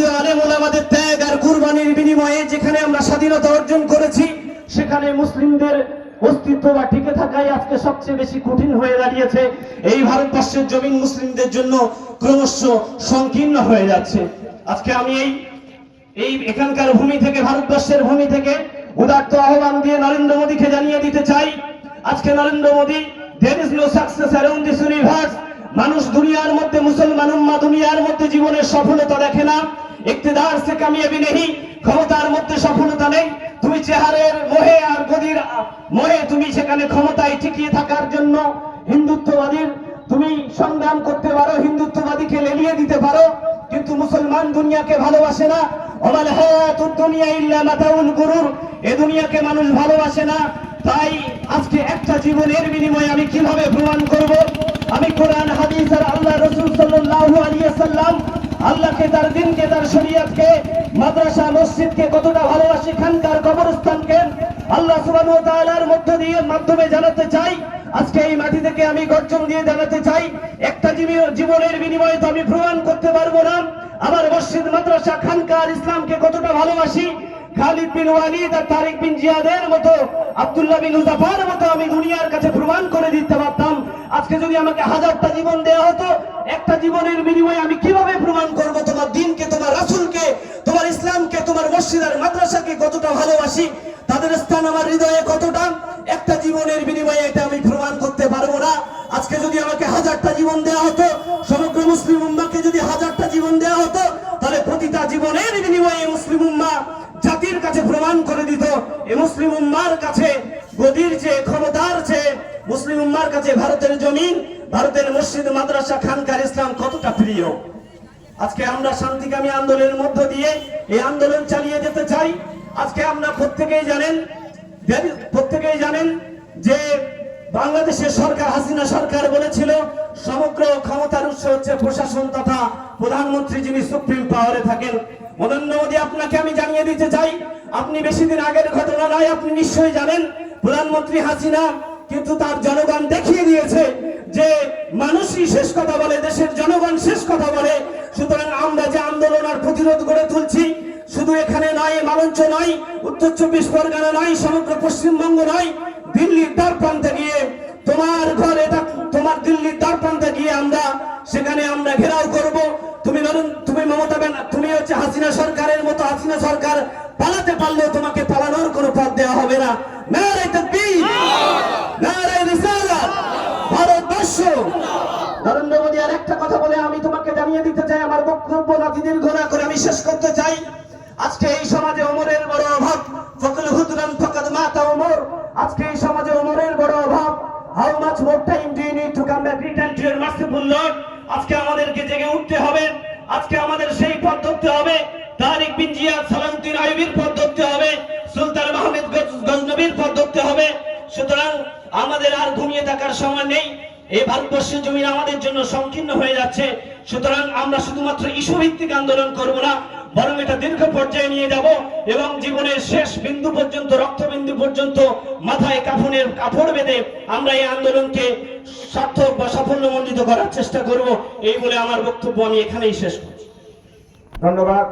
ভারতীয় আলেম ওলামাদের ত্যাগ আর কুরবানির বিনিময়ে যেখানে আমরা স্বাধীনতা অর্জন করেছি, সেখানে মুসলিমদের অস্তিত্ব বা টিকে থাকাই আজকে সবচেয়ে বেশি কঠিন হয়ে দাঁড়িয়েছে। এই ভারতবর্ষের জমিন মুসলিমদের জন্য ক্রমশ সংকীর্ণ হয়ে যাচ্ছে। আজকে আমি এই এখানকার ভূমি থেকে, ভারতবর্ষের ভূমি থেকে উদাত্ত আহ্বান দিয়ে নরেন্দ্র মোদীকে জানিয়ে দিতে চাই, আজকে Narendra Modi, there is no success around this universe। মানুষ দুনিয়ার মধ্যে, মুসলমান উম্মাহ দুনিয়ার মধ্যে জীবনের সফলতা দেখে না। ইকতিদার সে কামিয়াবি নেই, ক্ষমতার মধ্যে সফলতা নেই। তুমি চেহারের মোহে আর গদির মোহে তুমি সেখানে ক্ষমতায় টিকিয়ে থাকার জন্য হিন্দুত্ববাদীর তুমি সংগ্রাম করতে পারো, হিন্দুত্ববাদীকে লেলিয়ে দিতে পারো, কিন্তু মুসলমান দুনিয়াকে ভালোবাসে না। ওয়াল হায়াতুদ দুনিয়া ইল্লা মাতাউল গুরুর, এই দুনিয়াকে মানুষ ভালোবাসে না। তাই আজকে একটা জীবনের বিনিময়ে আমি কিভাবে প্রমাণ করব আমি কোরআন হাদিস আর আল্লাহ রাসূল সাল্লাল্লাহু আলাইহি ওয়াসাল্লাম, আল্লাহকে, তার দ্বীনকে, তার শরীয়তকে, মাদ্রাসা মসজিদকে কতটা ভালোবাসি, খানকার কবরস্থানকে আল্লাহ সুবহানাহু ওয়া তাআলার মাধ্যমে জানাতে চাই। আজকে এই মাটি থেকে আমি গর্জন দিয়ে জানাতে চাই, একটা জীবনের বিনিময়ে তো আমি প্রমাণ করতে পারবো না আমার মসজিদ, মাদ্রাসা, খানকার ইসলামকে কতটা ভালোবাসি। খালিদ বিন ওয়ালিদ আর তারিক বিন জিয়াদের মতো, আব্দুল্লাহ বিন হুযাফার মতো আমি দুনিয়ার কাছে প্রমাণ করে দিতে পারতাম। আজকে যদি আমাকে 1000টা জীবন দেওয়া হতো, একটা জীবনের বিনিময়ে আমি কিভাবে প্রমাণ করব তোমার দ্বীনকে, তোমার রাসূলকে, তোমার ইসলামকে, তোমার মসজিদ আর মাদ্রাসাকে কতটা ভালোবাসি, তাদের স্থান আমার হৃদয়ে কতটা, একটা জীবনের বিনিময়ে এটা আমি প্রমাণ করতে পারবো না। আজকে যদি আমাকে 1000টা জীবন দেওয়া হতো, সমগ্র মুসলিম উম্মাহকে যদি 1000টা জীবন দেওয়া হতো, তাহলে প্রতিটা জীবনের বিনিময়ে মুসলিম উম্মাহ জাতির কাছে প্রমাণ করে দিত এই মুসলিম উম্মাহর কাছে গদির চেয়ে, ক্ষমতার চেয়ে মুসলিম উম্মাহর কাছে ভারতের জমিন, ভারতের মসজিদ, মাদ্রাসা, খানকার ইসলাম কতটা প্রিয়। আজকে আমরা শান্তিকামী আন্দোলনের মধ্য দিয়ে এই আন্দোলন চালিয়ে যেতে চাই। আজকে আমরা প্রত্যেকেই জানেন যে বাংলাদেশের সরকার, হাসিনা সরকার বলেছিল সমগ্র ক্ষমতার উৎস হচ্ছে প্রশাসন তথা প্রধানমন্ত্রী, যিনি সুপ্রিম পাওয়ারে থাকেন। নরেন্দ্র মোদী, আপনাকে আমি জানিয়ে দিতে চাই, আপনি বেশি দিন আগের ঘটনা নয়, আপনি নিশ্চয়ই জানেন প্রধানমন্ত্রী হাসিনা কিন্তু তার জনগণ দেখিয়ে দিয়েছে যে মানুষই শেষ কথা বলে, দেশের জনগণ শেষ কথা বলে। সুতরাং আমরা যে আন্দোলন আর প্রতিরোধ গড়ে তুলছি, শুধু এখানে নয়, মালঞ্চ নয়, উত্তর 24 পরগনা নয়, সমগ্র পশ্চিমবঙ্গ নয়, দিল্লির দ্বার প্রান্তে গিয়ে, তোমার ঘরে, তোমার দিল্লির দ্বার প্রান্তে গিয়ে আমরা সেখানে আমরা ঘেরাও করব। তুমি মমতা ব্যানার্জি, তুমি হচ্ছে হাসিনা সরকারের মতো, হাসিনা সরকার পালাতে পারলেও তোমাকে পালানোর কোনো পথ দেওয়া হবে না। নারে তাকবীর, নারে রিসালাত, ভারতবর্ষ। নরেন্দ্র মোদী, আর একটা কথা বলে আমি তোমাকে জানিয়ে দিতে চাই, আমার বক্তব্য নাতি দীর্ঘ না করে আমি শেষ করতে চাই। আজকে এই সমাজে ওমরের বড় অভাব, ফকল হুদরান ফাকাদ মাতা ওমর। আজকে এই সমাজে ওমরের বড় অভাব। How much more time do you need to come back, return to your merciful Lord? আজকে আমাদেরকে জেগে উঠতে হবে, আজকে আমাদের সেই পথ ধরতে হবে, তারিক বিন জিয়াদ, সালাউদ্দিন আইয়ুবীর পথ ধরতে হবে, সুলতান মাহমুদ গজনবীর পথ ধরতে হবে। সুতরাং আমাদের আর ঘুমিয়ে থাকার সময় নেই। এই ভারতবর্ষের জমি আমাদের জন্য সংকীর্ণ হয়ে যাচ্ছে। সুতরাং আমরা শুধুমাত্র ইস্যু ভিত্তিক আন্দোলন করব না, বরং এটা দীর্ঘ পর্যায়ে নিয়ে যাব এবং জীবনের শেষ বিন্দু পর্যন্ত, রক্তবিন্দু পর্যন্ত মাথায় কাফনের কাপড় বেঁধে আমরা এই আন্দোলনকে সার্থক বা সাফল্যমণ্ডিত করার চেষ্টা করব। এই বলে আমার বক্তব্য আমি এখানেই শেষ করছি। ধন্যবাদ।